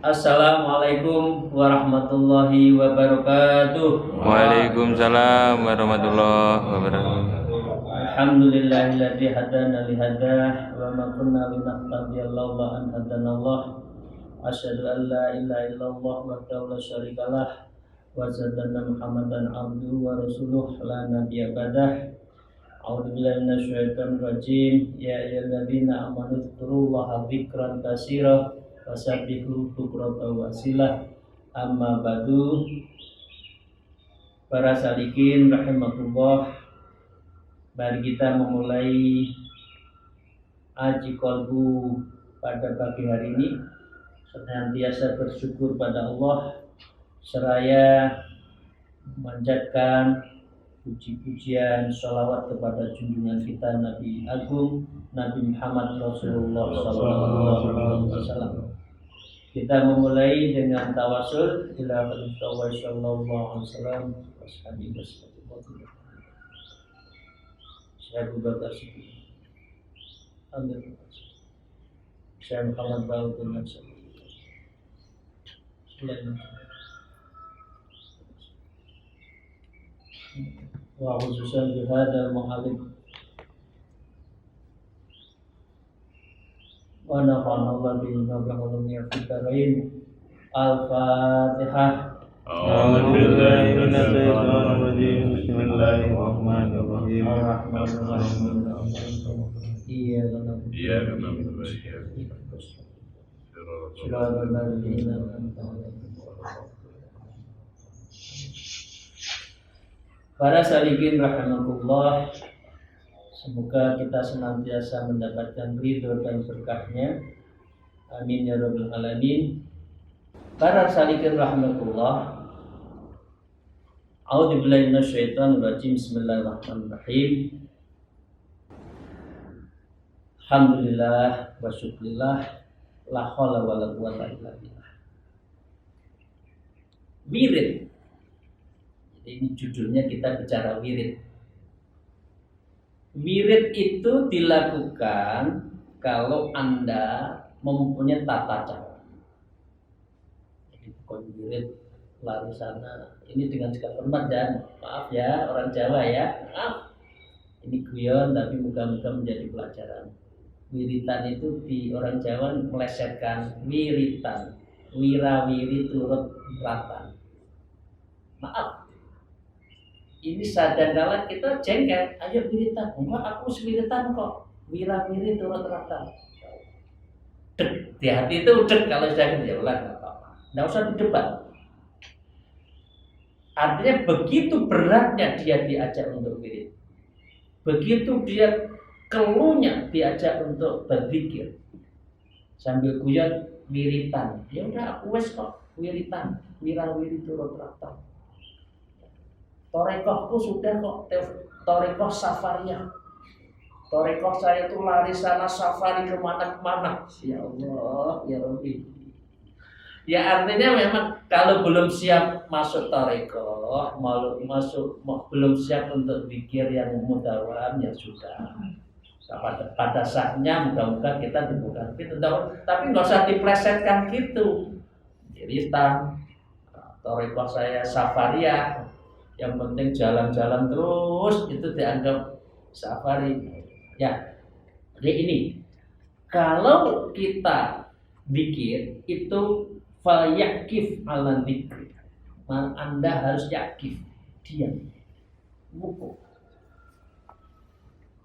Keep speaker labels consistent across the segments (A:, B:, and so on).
A: Assalamualaikum warahmatullahi wabarakatuh.
B: Waalaikumsalam warahmatullahi wabarakatuh.
A: Alhamdulillahilladzi hadana li hadah wa ma kunna linahtadiya laula an hadanallah. Asyhadu an la ilaha illallah wahdahu la syarikalah wa asyhadu anna Muhammadan abduhu wa rasuluh la nabiyya ba'dah. A'udzu billahi minasyaitonir rajim. Ya ayyuhalladzina amanu dzkurullaha dzikran katsira wasabbihu bukratan wa asilah. Amma ba'du. Para salikin rahimakumullah, mari kita memulai aji kolbu pada pagi hari ini, senantiasa bersyukur pada Allah seraya memanjatkan puji-pujian sholawat kepada junjungan kita Nabi Agung Nabi Muhammad Rasulullah SAW. Kita memulai dengan tawasul ila Rasulullah SAW. Saya Abu Bakar Siddiq, Amir, saya Muhammad Baudun Nasr, wa khususan bihadal mu'alim wa nafa'ana Allah bihi wa bi'ulumiyya fid dharain. Al-Fatihah.
B: A'udzu billahi minasyaitonir rajim. Bismillahirrahmanirrahim.
A: Iya benar.
B: Iya benar.
A: Para salikin rahimakumullah, semoga kita senantiasa mendapatkan ridho dan berkahnya. Amin ya rabbal alamin. Para salikin rahimakumullah, a'udzu billahi minasyaitonir rajim. Bismillahirrahmanirrahim. Alhamdulillah wa syukurillah, la haula wala quwwata illa billah. Wirid. Ini judulnya, kita bicara wirid. Wirid itu dilakukan kalau Anda mempunyai tata cara. Jadi bukan wirid lari sana. Ini dengan segala hormat dan maaf ya orang Jawa ya. Maaf. Ini guyon tapi moga-moga menjadi pelajaran. Wiritan itu di orang Jawa melesetkan wiritan. Wirawiri turut ratan. Maaf. Ini kadang-kala kita jengkel, ayo wiritan. Enggak, aku wiritan kok. Wirawiri turut ratan. Dek, di hati itu dek kalau sudah kejauhan, enggak apa-apa. Enggak usah didebat. Artinya begitu beratnya dia diajak untuk wirid. Begitu dia keluhnya diajak untuk berzikir. Sambil guyon wiritan. Ya udah aku wes kok wiritan. Wirawiri turut ratan. Torekohku sudah kok, torekoh safariyah. Torekoh saya itu lari sana safari kemana-kemana. Ya Allah, ya Rabbi. Ya artinya memang kalau belum siap masuk torekoh, belum siap untuk zikir yang mudawam, ya sudah. Pada saatnya mudah-mudahan kita dibuka gitu. Tapi nggak usah diplesetkan gitu. Wiritan, torekoh saya safariyah. Yang penting jalan-jalan terus itu dianggap safari. Ya, jadi ini kalau kita zikir itu falyakif ala dzikri. Anda harus yakif, diam, wukuf.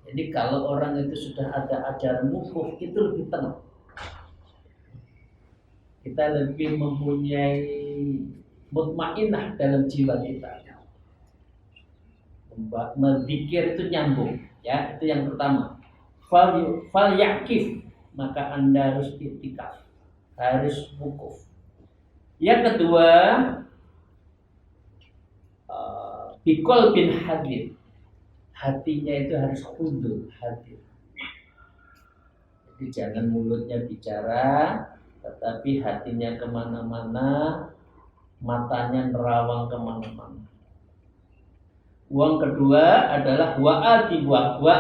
A: Jadi kalau orang itu sudah ada ajaran wukuf itu lebih tenang. Kita lebih mempunyai mutmainnah dalam jiwa kita. Berzikir itu nyambung, ya, itu yang pertama. Fal yakif, maka Anda harus iktikaf, harus wukuf. Yang kedua, bikol bin hadir, hatinya itu harus khudu, hadir. Jadi jangan mulutnya bicara, tetapi hatinya kemana-mana, matanya nerawang kemana-mana. Uang kedua adalah wa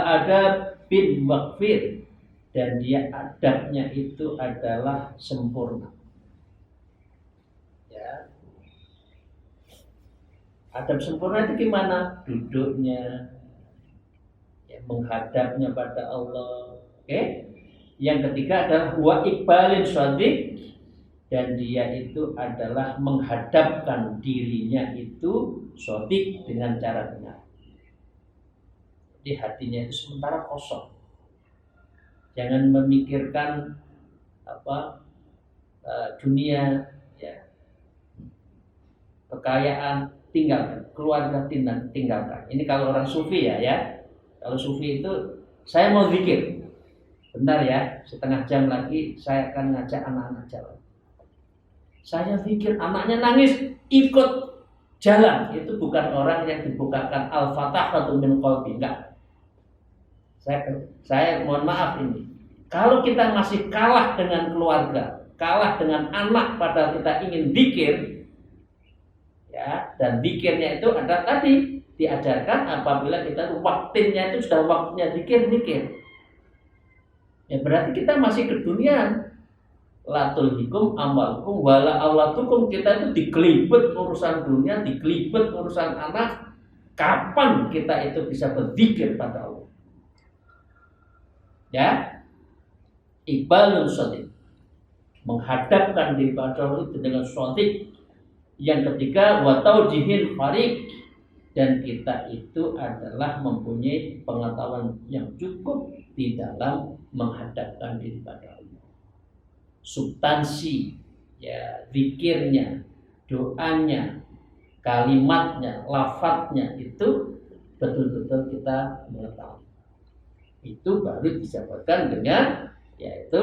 A: adab bin waqfir, dan dia adabnya itu adalah sempurna. Adab sempurna itu gimana? Duduknya, ya, menghadapnya pada Allah. Oke? Yang ketiga adalah wa iqbalin shadiq, dan dia itu adalah menghadapkan dirinya itu shadiq dengan cara benar. Jadi hatinya itu sementara kosong. Jangan memikirkan dunia, ya, kekayaan, tinggalkan, keluarga tinggalkan. Ini kalau orang sufi ya. Kalau sufi itu, saya mau zikir, bentar ya, setengah jam lagi saya akan ngajak anak-anak jalan. Saya pikir anaknya nangis, ikut jalan. Itu bukan orang yang dibukakan al-fatahatu min qalbi, enggak. Saya mohon maaf ini. Kalau kita masih kalah dengan keluarga, kalah dengan anak, padahal kita ingin zikir, ya, dan zikirnya itu ada tadi diajarkan apabila kita waktunya itu sudah waktunya zikir. Ya berarti kita masih ke dunia. La tulhikum amalkum wala aulatukum, kita itu dikelibet urusan dunia, dikelibet urusan anak. Kapan kita itu bisa berzikir pada Allah? Ya, iqbalun shadiq, menghadapkan diri pada Allah itu dengan shadiq. Yang ketiga wa taujihin fariq, dan kita itu adalah mempunyai pengetahuan yang cukup di dalam menghadapkan diri pada Allah. Substansi, ya, zikirnya, doanya, kalimatnya, lafadznya itu betul-betul kita mengetahui. Itu baru disebutkan dengan yaitu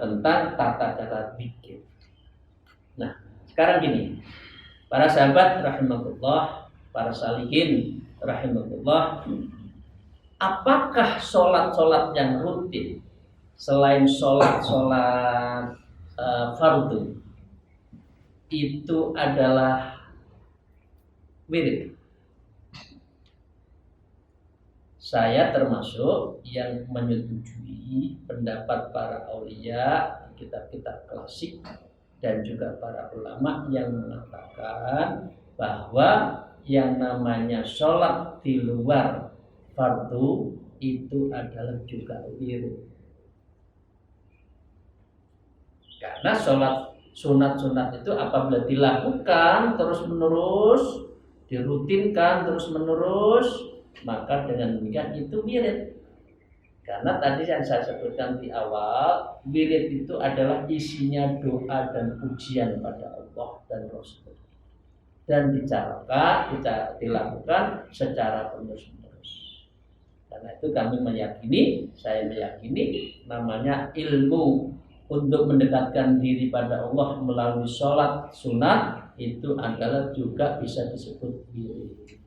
A: tentang tata cara zikir. Nah, sekarang gini, para sahabat rahimahullah, para salihin rahimahullah, apakah sholat yang rutin selain sholat fardu itu adalah wirid? Saya termasuk yang menyetujui pendapat para aulia, kitab-kitab klasik, dan juga para ulama yang mengatakan bahwa yang namanya sholat di luar fardu itu adalah juga wirid. Karena sholat sunat itu apabila dilakukan terus menerus, dirutinkan terus menerus, maka dengan demikian itu wirid. Karena tadi yang saya sebutkan di awal, wirid itu adalah isinya doa dan pujian pada Allah dan Rasul, dan dilakukan secara terus-menerus. Karena itu kami saya meyakini namanya ilmu untuk mendekatkan diri pada Allah melalui sholat sunat itu adalah juga bisa disebut wirid.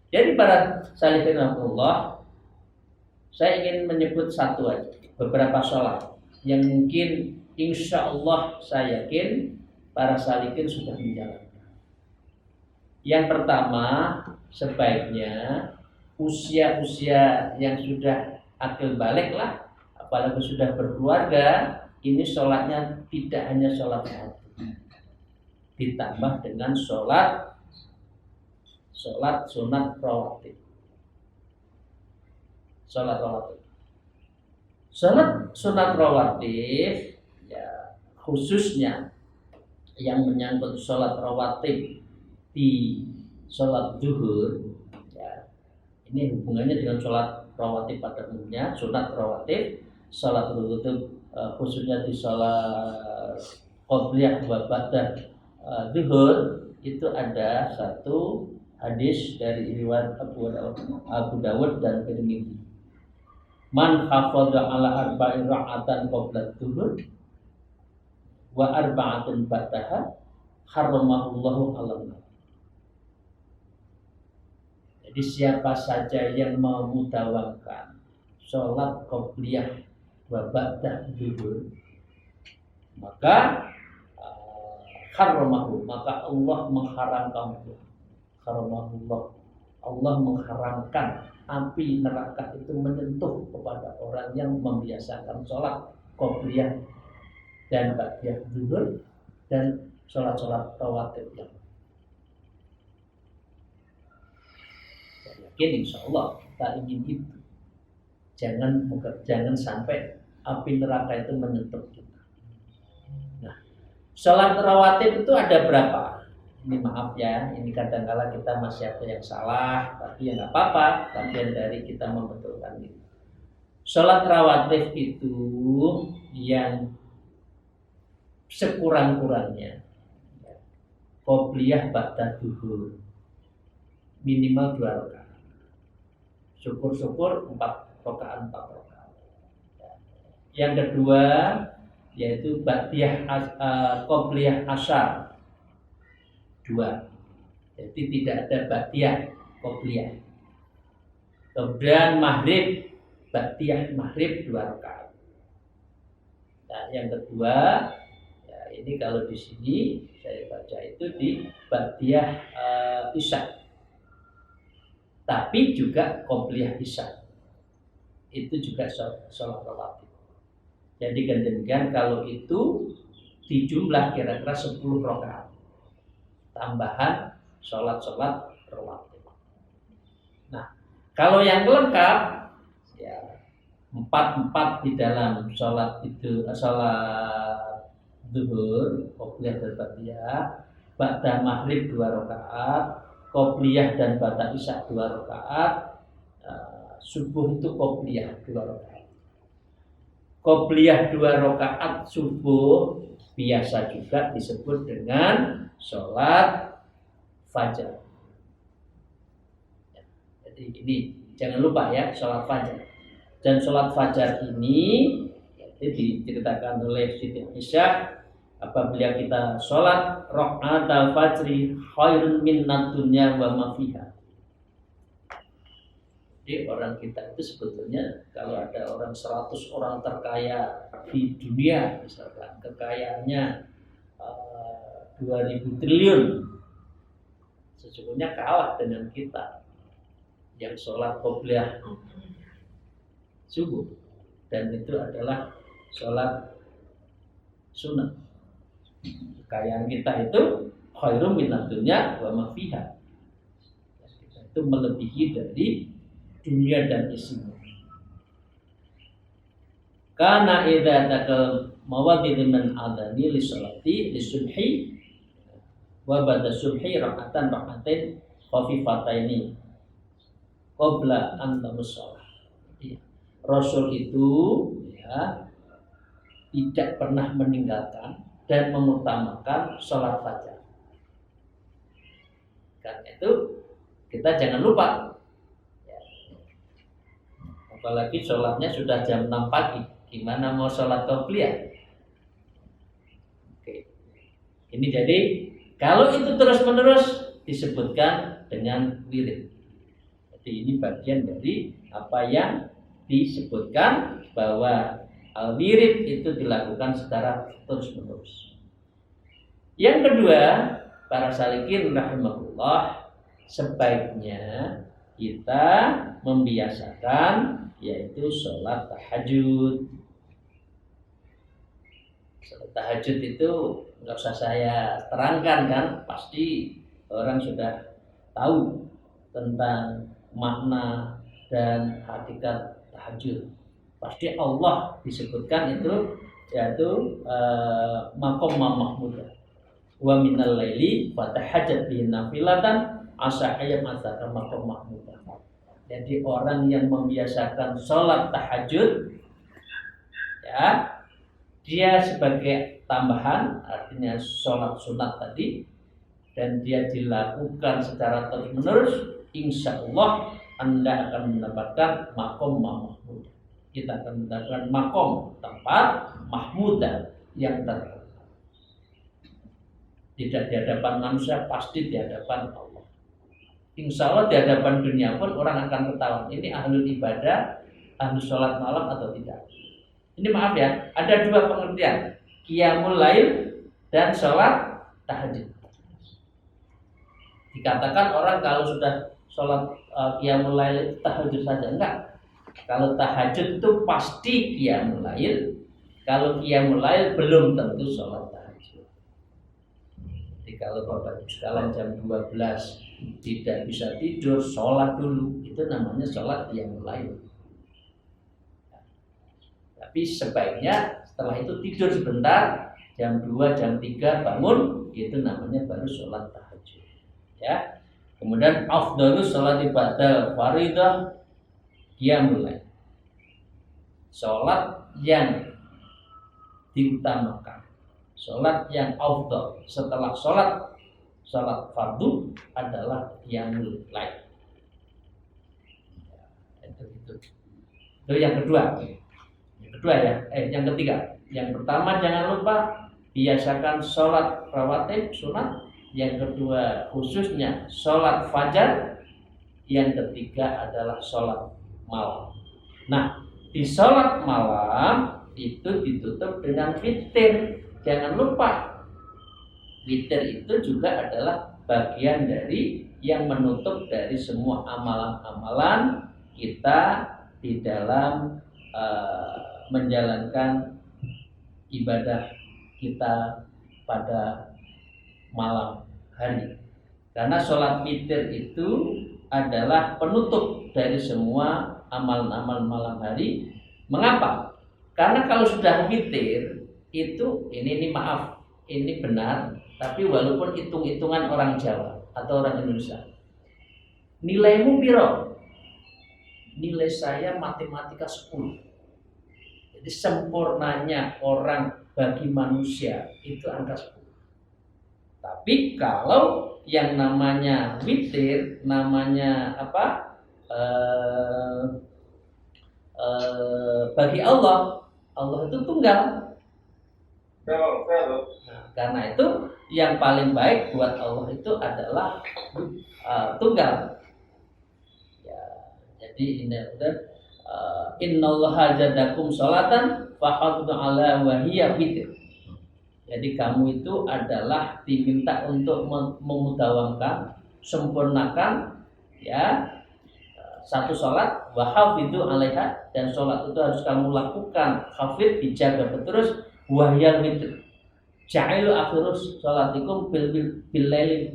A: Jadi para salihin Allah, saya ingin menyebut satu aja, beberapa sholat yang mungkin insya Allah saya yakin para salihin sudah menjalankan. Yang pertama, sebaiknya usia yang sudah akil balik lah, apalagi sudah berkeluarga, ini sholatnya tidak hanya sholat fardu, ditambah dengan sholat sunat rawatib. Sholat sunat rawatib, ya, khususnya yang menyangkut sholat rawatib di sholat zuhur, ya, ini hubungannya dengan sholat rawatib pada umumnya. Sunat rawatib, sholat rawatib khususnya di sholat qobliyah wa ba'da zuhur, itu ada satu hadis dari riwayat Abu Dawud dan Tirmidzi. Man hafadha ala arba'in ra'atan qabla dhuhur wa arba'atin ba'daha haramahullahu 'alan nar. Jadi siapa saja yang memudawamkan sholat qobliyah wa ba'da dhuhur, maka maka Allah mengharamkan, Allah mengharamkan api neraka itu menyentuh kepada orang yang membiasakan sholat qobliyah dan ba'diyah zuhur dan sholat rawatib yang. yakin insya Allah kita ingin itu. Jangan sampai api neraka itu menyentuh kita. Nah, sholat rawatib itu ada berapa? Ini maaf ya, ini kadang-kala kita masih ada yang salah, tapi ya nggak apa-apa, bagian dari kita membetulkan itu. Sholat rawatib itu yang sekurang-kurangnya qobliyah ba'da duhur minimal 2 rakaat. Syukur-syukur 4 rakaat. Yang kedua yaitu ba'diyah qobliyah asyar 2. Jadi tidak ada ba'diyah qobliyah. Kemudian maghrib ba'diyah maghrib 2 rakaat. Nah, yang kedua ya ini kalau di sini saya baca itu di ba'diyah isya. Tapi juga qobliyah isya. Itu juga sholat rawatib. Jadi kan demikian kalau itu dijumlah kira-kira 10 rakaat. Tambahan sholat rawatib. Nah, kalau yang lengkap ya 4 di dalam sholat itu sholat zuhur, qobliyah dan ba'diyah, ba'da maghrib 2 rakaat, qobliyah dan ba'da isya 2 rakaat, subuh itu qobliyah 2 rakaat. Qobliyah 2 rakaat subuh biasa juga disebut dengan sholat fajar. Jadi ini jangan lupa ya, sholat fajar. Dan sholat fajar ini diceritakan oleh Siti Aisyah, apabila kita sholat rakaat al-fajri khairun minnad dunya wa ma fiha. Jadi orang kita itu sebetulnya kalau ada orang 100 orang terkaya di dunia misalkan kekayaannya 2000 triliun, sesungguhnya kalah dengan kita yang sholat qobliyah subuh, dan itu adalah sholat sunat. Kekayaan kita itu khairum minad dunya wa ma fiha. Itu melebihi dari dunia dan isinya. Karena idza takal mawadid min adani li sholati li subhi wa ba'da subhi rak'atan khafifataini qabla an tamussalah. Rasul itu ya tidak pernah meninggalkan dan mengutamakan sholat fajar. Karena itu kita jangan lupa, ya. Apalagi sholatnya sudah jam 6 pagi, gimana mau sholat qobliyah? Oke. Ini jadi kalau itu terus-menerus disebutkan dengan wirid. Jadi ini bagian dari apa yang disebutkan bahwa al-wirid itu dilakukan secara terus-menerus. Yang kedua, para salikin rahimahullah, sebaiknya kita membiasakan yaitu sholat tahajud. Sholat tahajud itu nggak usah saya terangkan kan, pasti orang sudah tahu tentang makna dan hakikat tahajud. Pasti Allah disebutkan itu yaitu maqam mahmudah. Wa minal laili fatahajjat bihi nafilatan asa ayam asaka maqam mahmudah. Jadi orang yang membiasakan sholat tahajud, ya, dia sebagai tambahan, artinya sholat sunat tadi, dan dia dilakukan secara terus-menerus, insya Allah Anda akan mendapatkan makom mahmudah. Kita akan mendapatkan makom, tempat mahmudah yang terhormat. Tidak di hadapan manusia, pasti di hadapan Allah. Insya Allah di hadapan dunia pun orang akan ketahuan ini ahlul ibadah, ahlul sholat malam atau tidak. Ini maaf ya, ada 2 pengertian, qiyamul lail dan sholat tahajud. Dikatakan orang kalau sudah sholat qiyamul lail tahajud saja, enggak. Kalau tahajud itu pasti qiyamul lail. Kalau qiyamul lail belum tentu sholat tahajud. Jadi kalau Bapak Ibu sekalian jam 12 tidak bisa tidur, sholat dulu. Itu namanya sholat yang lain. Tapi sebaiknya setelah itu tidur sebentar, jam 2, jam 3 bangun, itu namanya baru sholat tahajud. Ya. Kemudian afdhalus sholat ba'da faridah qiyamul lail. Sholat yang diutamakan, sholat yang afdal setelah sholat fardu adalah qiyamul lail. Itu yang kedua. Yang ketiga. Yang pertama, jangan lupa biasakan sholat rawatib sunat. Yang kedua, khususnya sholat fajar. Yang ketiga adalah sholat malam. Nah, di sholat malam itu ditutup dengan witir. Jangan lupa, witir itu juga adalah bagian dari yang menutup dari semua amalan-amalan kita di dalam menjalankan ibadah kita pada malam hari. Karena sholat witir itu adalah penutup dari semua amalan-amalan malam hari. Mengapa? Karena kalau sudah witir itu ini maaf, ini benar, tapi walaupun hitung-hitungan orang Jawa atau orang Indonesia, nilaimu piro? Nilai saya matematika 10. Jadi sempurnanya orang bagi manusia itu angka 10. Tapi kalau yang namanya witir, namanya apa? Bagi Allah itu tunggal. Nah, karena itu yang paling baik buat Allah itu adalah tunggal. Ya, jadi ini ada innallaha jadakum sholatan fahaddu ala wahiyya witir. Jadi kamu itu adalah diminta untuk memudawamkan, sempurnakan ya satu sholat wahafidhu alaiha, dan sholat itu harus kamu lakukan hafid, dijaga terus, wahyal witir. Ja'ilu akhirus sholatikum bil laili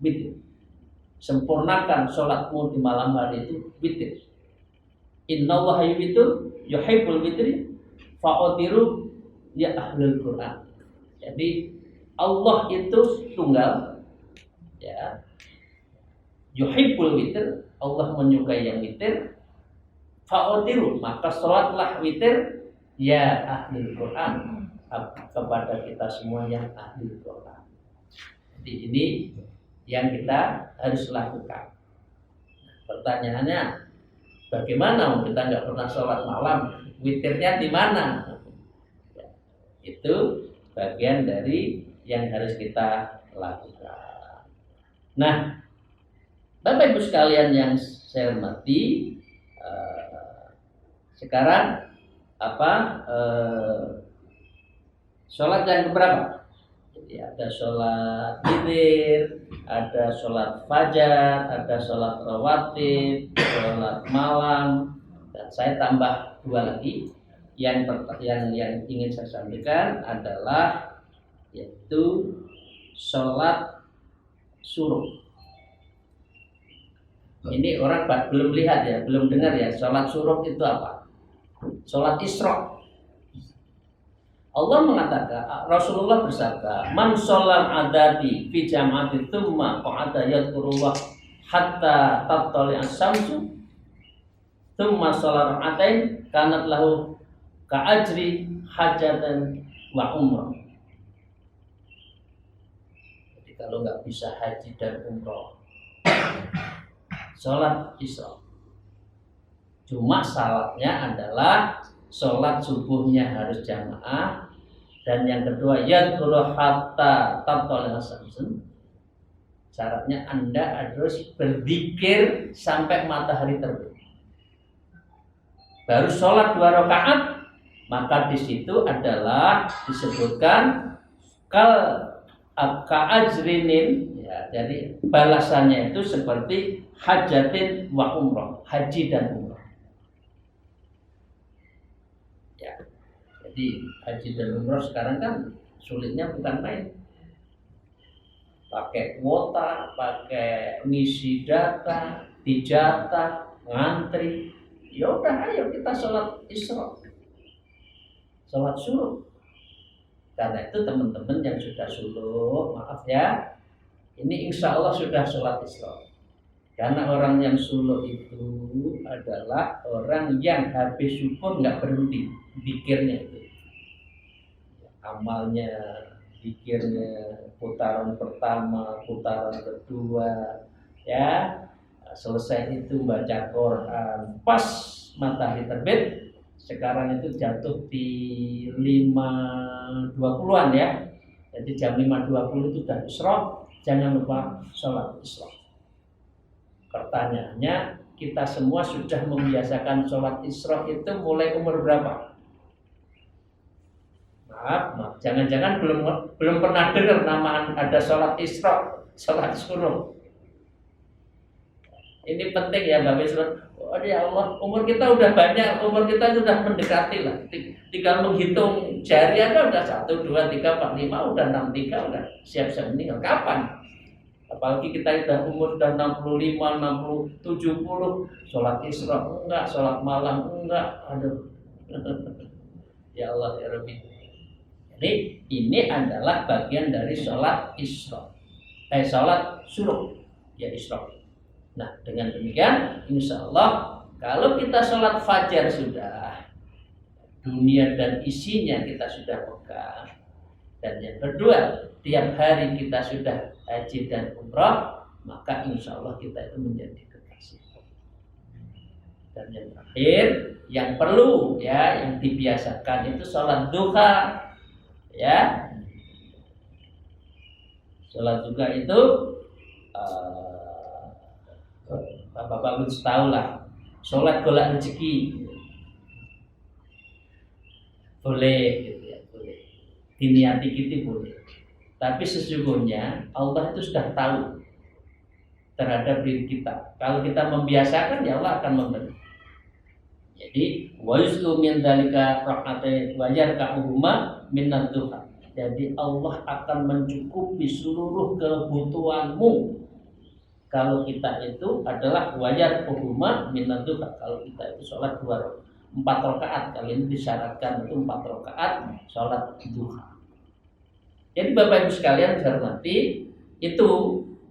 A: witir. Sempurnakan sholatmu di malam hari itu witir. Innallaha yuhibbul witri fa'utiru ya ahlul Qur'an. Jadi Allah itu tunggal, ya. Yuhibbul witir, Allah menyukai yang witir. Fa'utiru, maka sholatlah witir ya ahlul Quran, kepada kita semua yang ahlul Quran. Jadi ini yang kita harus lakukan. Pertanyaannya, bagaimana kita nggak pernah sholat malam? Witirnya di mana? Itu bagian dari yang harus kita lakukan. Nah, Bapak Ibu sekalian yang saya hormati, sekarang sholat yang keberapa? Jadi ada sholat witir, ada sholat fajar, ada sholat rawatib, sholat malam, dan saya tambah 2 lagi. Yang ingin saya sampaikan adalah yaitu sholat suruh. Ini orang belum lihat ya, belum dengar ya, sholat suruh itu apa? Sholat Isra. Allah mengatakan, Rasulullah bersabda, man sholat adati fi jam'ati thumma qa'ada yadhkurullah hatta tattali as-samsu thumma sholat rak'atain kanat lahu ka'ajri hajatan wa umrah. Jadi kalau nggak bisa haji dan umrah, sholat Isra. Cuma syaratnya adalah sholat subuhnya harus jamaah, dan yang kedua yadhkuru hatta tattali as-samsu. Syaratnya Anda harus berzikir sampai matahari terbit. Baru sholat 2 rakaat. Maka di situ adalah disebutkan ka'ajrinin, ya, jadi balasannya itu seperti hajatin wa umrah, haji dan umrah. Ya, jadi haji dan umrah sekarang kan sulitnya bukan main. pakai kuota, pakai ngisi data, dijatah, ngantri. Ya udah, ayo kita sholat Isra, sholat suruh. Karena itu teman-teman yang sudah suluk, maaf ya, ini insya Allah sudah sholat Isra. Karena orang yang suluk itu adalah orang yang habis syukur nggak berhenti zikirnya itu. Amalnya, zikirnya, putaran pertama, putaran kedua, ya selesai itu baca Quran. Pas matahari terbit, sekarang itu jatuh di 5.20-an ya. Jadi jam 5.20 itu sudah Isra, jangan lupa sholat Isra. Pertanyaannya, kita semua sudah membiasakan sholat Isra itu mulai umur berapa? Maaf, jangan-jangan belum pernah dengar nama ada sholat Isra, sholat suruh. Ini penting ya Bapak Ibu. Oh ya Allah, umur kita udah banyak, umur kita sudah mendekati lah. Tinggal menghitung jari aja udah 1, 2, 3, 4, 5, udah 63, udah siap-siap meninggal. Kapan? Apalagi kita udah umur udah 65, 60, 70, sholat Isra enggak, sholat malam enggak, aduh. Ya Allah ya Rabbi. Jadi ini adalah bagian dari sholat Isra, sholat suruh, ya Isra. Nah dengan demikian, insya Allah kalau kita sholat fajar sudah, dunia dan isinya kita sudah pegang. Dan yang kedua, tiap hari kita sudah haji dan umrah, maka insya Allah kita itu menjadi kekasih. Dan yang terakhir, yang perlu ya, yang dibiasakan itu sholat duha, ya. Sholat duha itu Bapak-bapak harus tahu lah, sholat golek rezeki boleh, gitu ya, boleh. Diniati gitu boleh. Tapi sesungguhnya Allah itu sudah tahu terhadap diri kita. Kalau kita membiasakan, ya Allah akan memberi. Jadi wa yuslu min dzalika rahmatan wa yarka'uhuma minad duha. Jadi Allah akan mencukupi seluruh kebutuhanmu. Kalau kita itu adalah wajar uhuma minad duha. Kalau kita itu sholat 4 rakaat, kali ini disyaratkan itu 4 rakaat sholat duha. Jadi Bapak Ibu sekalian hormati, itu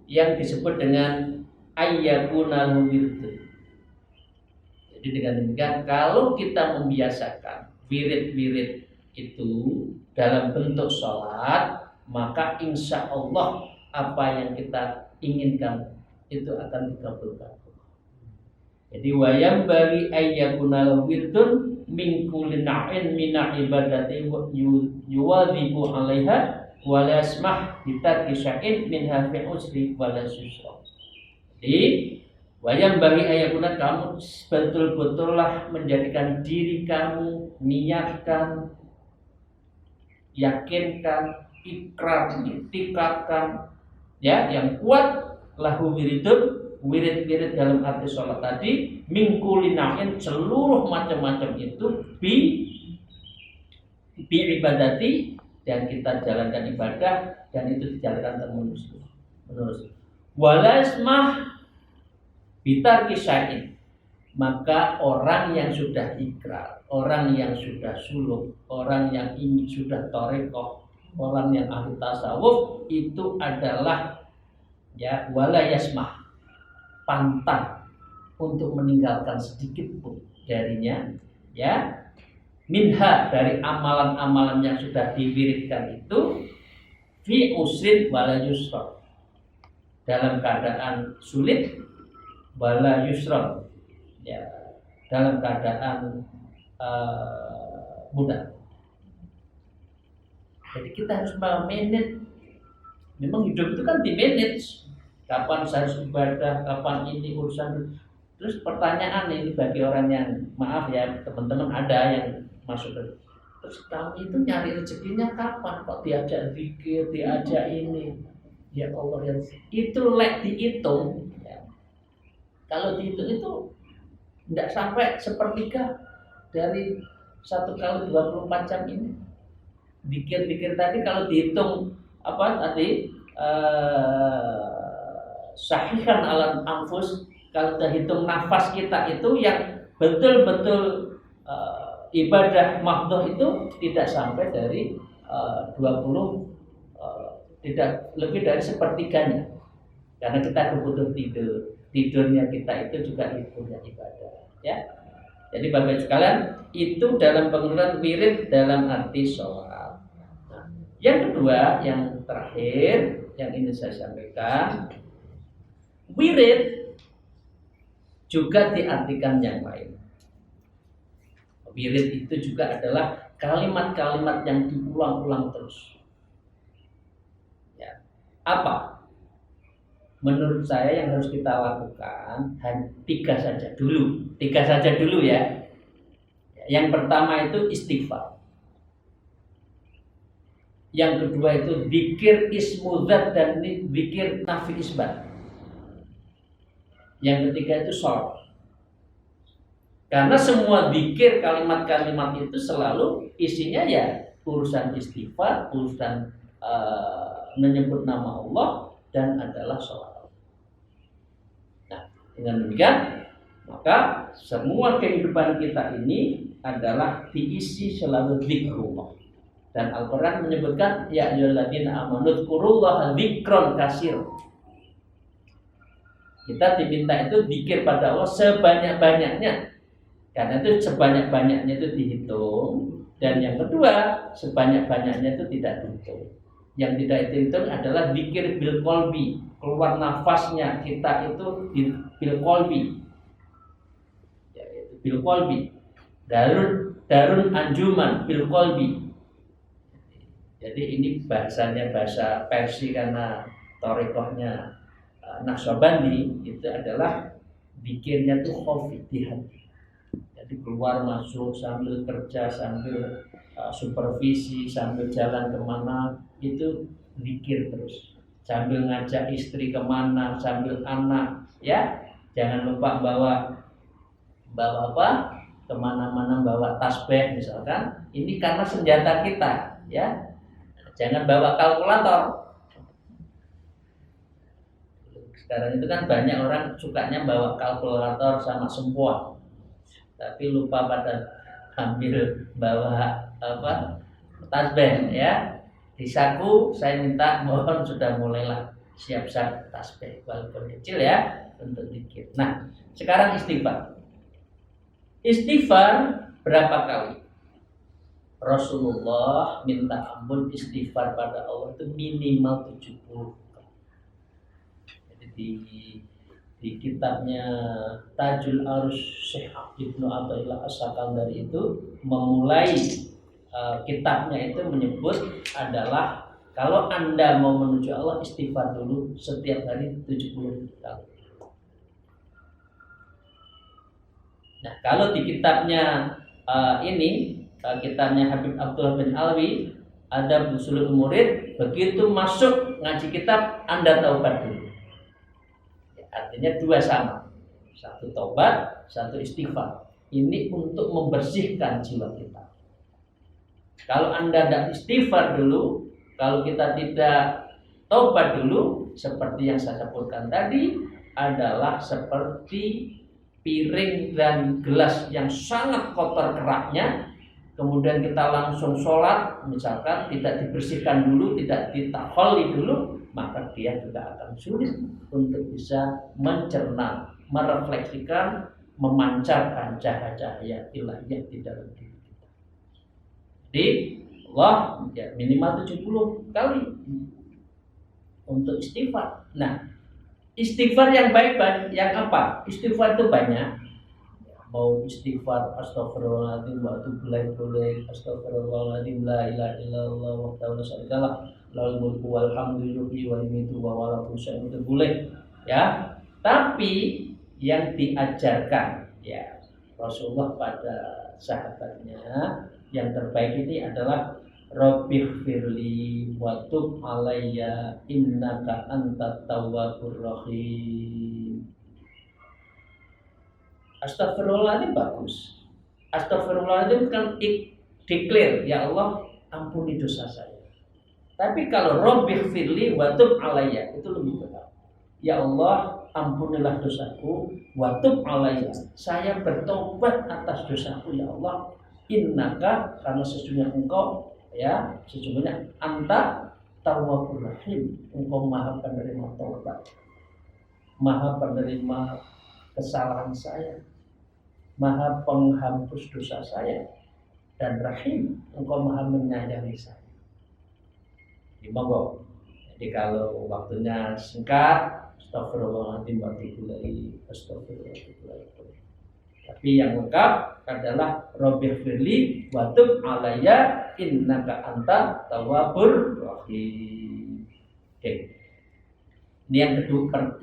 A: yang disebut dengan ayyakunal wirid. Jadi dengan demikian, kalau kita membiasakan wirid-wirid itu dalam bentuk sholat, maka insya Allah apa yang kita inginkan itu akan dikabulkan. Jadi wayam bagi ayyakunal wirdun min kulli na'in min ibadati yuwadhibu 'alaiha wa la yasmah bi tarki syai'in min hafi usri wa la yusra. Jadi wayam bagi ayyakunat, kamu betul-betullah menjadikan diri kamu, niatkan, yakinkan, ikrar, itikadkan ya yang kuat lahu wiridun, wirid-wirid dalam arti sholat tadi, mingkulinain seluruh macam-macam itu bi ibadati, dan kita jalankan ibadah dan itu dijalankan terus. Walasmah bitar kisain, maka orang yang sudah ikrar, orang yang sudah suluk, orang yang ingin sudah torekoh, orang yang ahli tasawuf itu adalah ya wala yasmah, pantang untuk meninggalkan sedikit pun darinya ya, minha, dari amalan-amalan yang sudah diwiridkan itu, fi usrin wala yusra, dalam keadaan sulit, wala yusra ya, dalam keadaan mudah. Jadi kita harus manage. Memang hidup itu kan di manage. Kapan saya harus ibadah, kapan ini urusan. Terus pertanyaan ini bagi orang yang, maaf ya teman-teman, ada yang masuk ke, terus kami itu nyari rezekinya kapan? Kok diajak zikir, diajak ini? Ya Allah ya, itu dihitung ya. Kalau dihitung itu tidak sampai sepertiga dari 1 kali 24 jam ini. Zikir-zikir tadi kalau dihitung apa tadi sahihan alam anfus, kalau kita hitung nafas kita itu yang betul-betul ibadah mahdoh itu tidak sampai dari 20, tidak lebih dari sepertiganya, karena kita kebutuhan tidurnya kita itu juga punya ibadah, ya. Jadi Bapak Ibu sekalian, itu dalam pengertian wirid dalam arti sholat. Nah, yang kedua, yang terakhir yang ingin saya sampaikan, wirid juga diartikan yang lain. Wirid itu juga adalah kalimat-kalimat yang diulang-ulang terus. Ya. Apa? Menurut saya yang harus kita lakukan hanya 3 saja dulu ya. Yang pertama itu istighfar. Yang kedua itu zikir ismudzat dan zikir nafi isbat. Yang ketiga itu sholat. Karena semua zikir kalimat-kalimat itu selalu isinya ya urusan istighfar, urusan menyebut nama Allah, dan adalah sholat. Nah, dengan demikian maka semua kehidupan kita ini adalah diisi selalu zikrullah. Dan Al-Quran menyebutkan ya ayyuhalladzina amanu dzkurullaha dzikron katsir. Kita diminta itu zikir pada Allah sebanyak-banyaknya. Karena itu sebanyak-banyaknya itu dihitung. Dan yang kedua, sebanyak-banyaknya itu tidak dihitung. Yang tidak dihitung adalah zikir bil qalbi, keluar nafasnya kita itu bil qalbi. Yaitu bil qalbi. Darun anjuman bil qalbi. Jadi ini bahasanya bahasa Persia karena thariqahnya Naqsyabandi itu adalah zikirnya tuh khafi di hati. Jadi keluar masuk sambil kerja, sambil supervisi, sambil jalan kemana itu zikir terus. Sambil ngajak istri kemana, sambil anak, ya jangan lupa bawa apa? Kemana-mana bawa tasbih misalkan. Ini karena senjata kita, ya. Jangan bawa kalkulator. Sekarang itu kan banyak orang sukanya bawa kalkulator sama sempoa, tapi lupa pada ambil bawa apa tasbih, ya. Di saku saya minta mohon sudah mulailah siap-siap tasbih walaupun kecil ya untuk zikir. Nah, sekarang istighfar. Istighfar berapa kali? Rasulullah minta ampun istighfar pada Allah itu minimal 70 kali. Jadi di kitabnya Tajul Arus Syekh Ibnu Athaillah As-Sakandari itu memulai kitabnya itu menyebut adalah kalau Anda mau menuju Allah istighfar dulu setiap hari 70 kali. Nah, kalau di kitabnya kitabnya Habib Abdullah bin Alwi ada Busulul Murid, begitu masuk ngaji kitab Anda taubat dulu. Artinya dua sama, satu taubat, satu istighfar. Ini untuk membersihkan jiwa kita. Kalau Anda tidak istighfar dulu, kalau kita tidak taubat dulu, seperti yang saya sebutkan tadi, adalah seperti piring dan gelas yang sangat kotor keraknya, kemudian kita langsung sholat, misalkan tidak dibersihkan dulu, tidak ditakholi dulu, maka dia juga akan sulit untuk bisa mencerna, merefleksikan, memancarkan cahaya-cahaya ilahiyah di dalam diri kita. Jadi Allah ya, minimal 70 kali untuk istighfar. Nah, istighfar yang baik yang apa? Istighfar itu banyak. Mau istighfar astagfirullahaladzim wa atubu ilaih, astagfirullahaladzim la ilaha illallah wahdahu la syarikalah lahul mulku wal hamdu yuhyi wa yumiitu wa huwa ala kulli syai'in qadir, boleh ya. Tapi yang diajarkan ya Rasulullah pada sahabatnya yang terbaik ini adalah Rabbighfirli wa tub alayya innaka antat tawwabur rahim. Astagfirullahaladzim bagus. Astagfirullahaladzim kan declare, ya Allah ampuni dosa saya. Tapi kalau Rabbighfirli wa tub alayya itu lebih berat. Ya Allah, ampunilah dosaku wa tub alayya. Saya bertobat atas dosaku ya Allah. Innaka, karena sesungguhnya engkau ya, sesungguhnya anta tawwabur rahim. Engkau maha penerima taubat, maha penerima kesalahan saya, maha penghapus dosa saya, dan rahim, engkau maha menyayangi saya. Monggo. Jadi kalau waktunya singkat, astagfirullahaladzim wa astagfirullahaladzim. Tapi yang lengkap adalah Rabbighfirli wa tub alayya innaka anta tawwabur rahim. Oke. Ini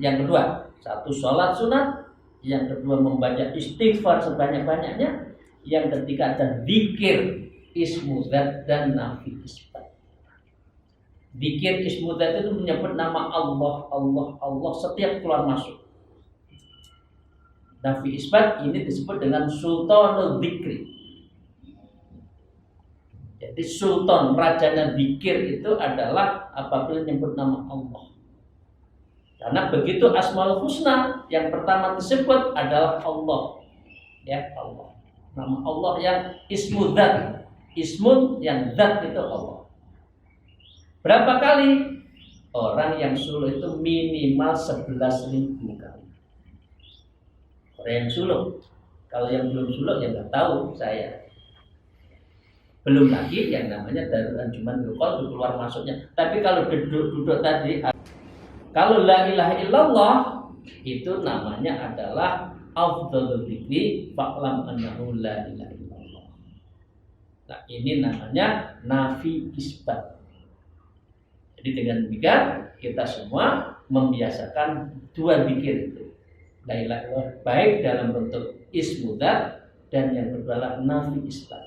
A: yang kedua, satu sholat sunat, yang kedua membaca istighfar sebanyak-banyaknya, yang ketiga ada zikir ismu dzat dan nafi isbat. Zikir ismu dzat itu menyebut nama Allah, Allah, Allah setiap keluar masuk. Nafi isbat ini disebut dengan sultanul dzikri. Jadi sultan, rajanya zikir itu adalah apabila menyebut nama Allah. Karena begitu Asmaul Husna yang pertama disebut adalah Allah. Ya, Allah. Nama Allah yang ismu dzat. Ismun yang dzat itu Allah. Berapa kali? Orang yang suluh itu minimal 11.000 kali. Orang yang suluh. Kalau yang belum suluh ya nggak tahu saya. Belum lagi yang namanya darul anjuman Qalb keluar masuknya. Tapi kalau duduk tadi, kalau la ilaha illallah itu namanya adalah afdhalul dzikri fa'lam annahu la ilaha illallah. Nah, ini namanya nafi isbat. Jadi dengan demikian kita semua membiasakan dua zikir itu. La ilaha illallah baik dalam bentuk ismu dzat dan yang kedua adalah nafi isbat.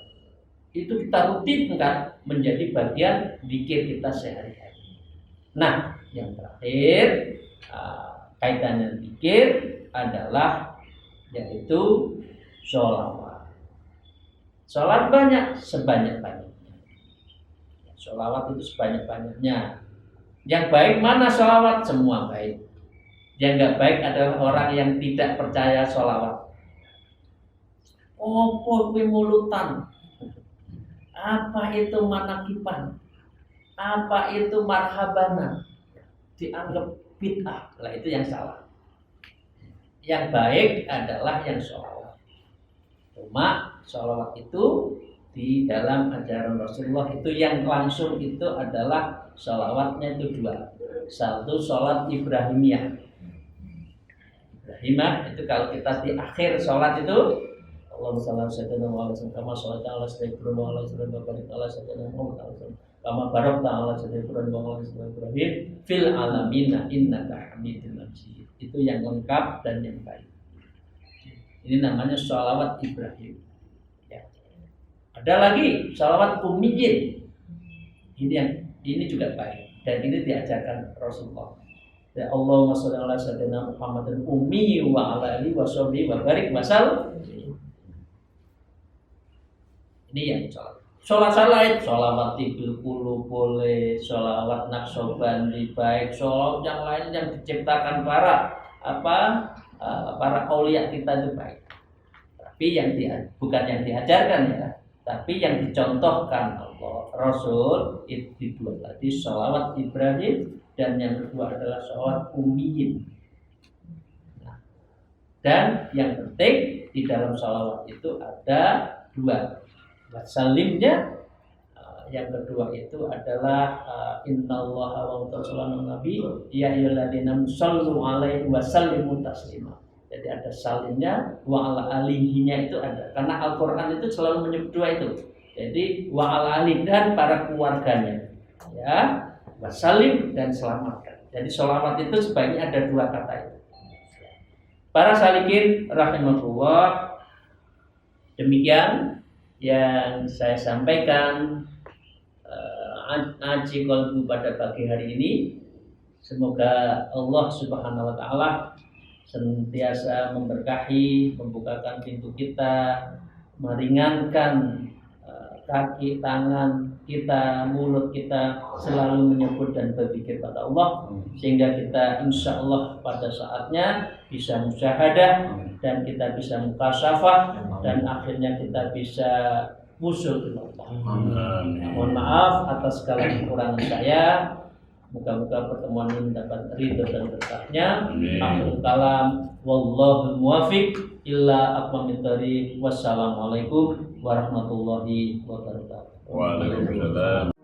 A: Itu kita rutinkan menjadi bagian zikir kita sehari-hari. Nah, yang terakhir kaitannya zikir adalah yaitu sholawat. Sholat banyak sebanyak-banyaknya. Sholawat itu sebanyak-banyaknya. Yang baik mana sholawat? Semua baik. Yang nggak baik adalah orang yang tidak percaya sholawat. Opo kuwi mulutan? Apa itu manakipan? Apa itu marhabana? Dianggap bid'ah. Lah itu yang salah. Yang baik adalah yang sholawat. Cuma sholawat itu di dalam ajaran Rasulullah itu yang langsung itu adalah sholawatnya itu dua. Satu sholat Ibrahimiyah. Ibrahimah itu kalau kita di akhir sholat itu Allahumma shalli ala sayyidina Muhammad kama shallaita ala sayyidina Muhammad wa barik ala sayyidina Muhammad kama barakta ala sayyidina Muhammad fil alamin innaka hamidun majid. Itu yang lengkap dan yang baik. Ini namanya sholawat Ibrahim. Ya. Ada lagi sholawat ummiyin. Ini juga baik dan ini diajarkan Rasulullah. Ya Allahumma sholli ala sayyidina Muhammadin ummi wa ala alihi wa sahbihi wa barik wasal. Ini yang sholat lain, sholawat tibil kulu boleh, sholawat naksobandi baik, sholawat yang lain yang diciptakan para aulia kita itu baik. Tapi yang bukan yang diajarkan ya, tapi yang dicontohkan Allah Rasul itu dua tadi sholawat Ibrahim dan yang kedua adalah sholawat ummiyin. Nah, dan yang penting di dalam sholawat itu ada dua. Salimnya yang kedua itu adalah innallaha wa ta'ala nabi ya ayyuhalladzina shallu alaihi wa sallimu taslima. Jadi ada salimnya, wa ala alihinya itu ada. Karena Al-Qur'an itu selalu menyebut dua itu. Jadi wa ala alihi dan para keluarganya. Ya, wasalim dan selamatkan. Jadi sholawat itu sebaiknya ada dua kata itu. Para salikin rahimahullah, demikian yang saya sampaikan Aji Qalbu pada pagi hari ini. Semoga Allah Subhanahu wa taala senantiasa memberkahi, membukakan pintu kita, meringankan kaki, tangan, kita, mulut kita selalu menyebut dan berzikir pada Allah, sehingga kita insya Allah pada saatnya bisa musyahadah dan kita bisa mukasyafah dan akhirnya kita bisa wusul ke Allah. Mohon maaf atas segala kekurangan saya. Moga-moga pertemuan ini mendapat ridho dan berkahnya. Akhirul kalam, wallahul muwafiq illa aqwamit thoriq. Wassalamualaikum warahmatullahi wabarakatuh.
B: Waalaikumsalam.